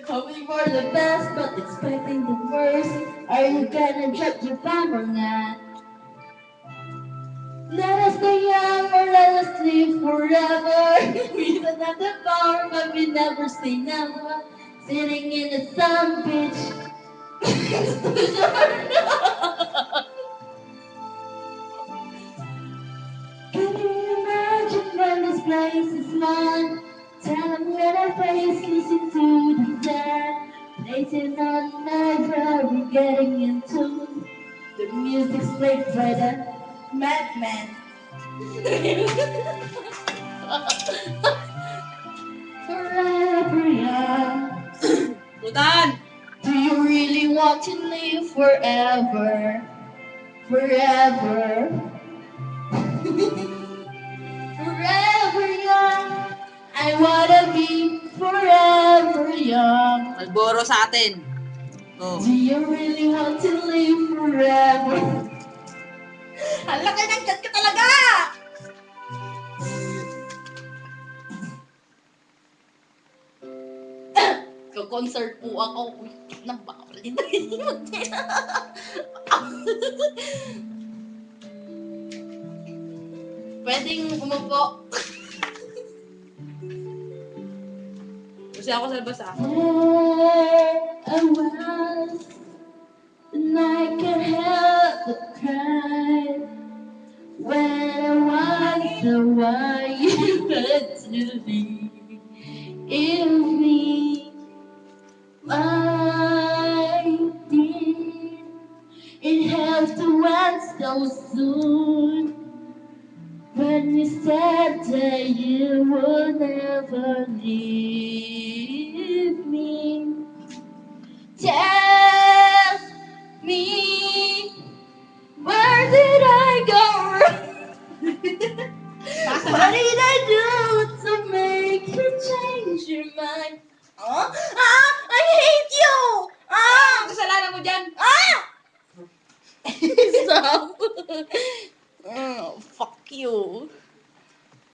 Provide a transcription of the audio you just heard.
Hoping for the best but expecting the worst. Are you gonna drop your bomb or not? Let us stay young or let us live forever. We don't have the power but we never say never. Sitting in the sun, bitch. Can you imagine when this place is mine? Tell them when I face, listen to the sound. Places on night where we're getting into. The music's played by the madman. Forever young. Butan! Do you really want to live forever? Forever. Forever young. I wanna be forever young. Malboro sa atin. Oh. Do you really want to live forever? Hala ka ng chat ka talaga! Ko-concert po ako. Uy, nang bawal din. Pwedeng umupo. Kasi ako sa labas ah. There I was, and I can't help but cry. When I wonder why you had to leave me, why did it have to end so soon? When you said that you would never leave me, tell me, where did I go wrong? What did I do to make you change your mind? Huh?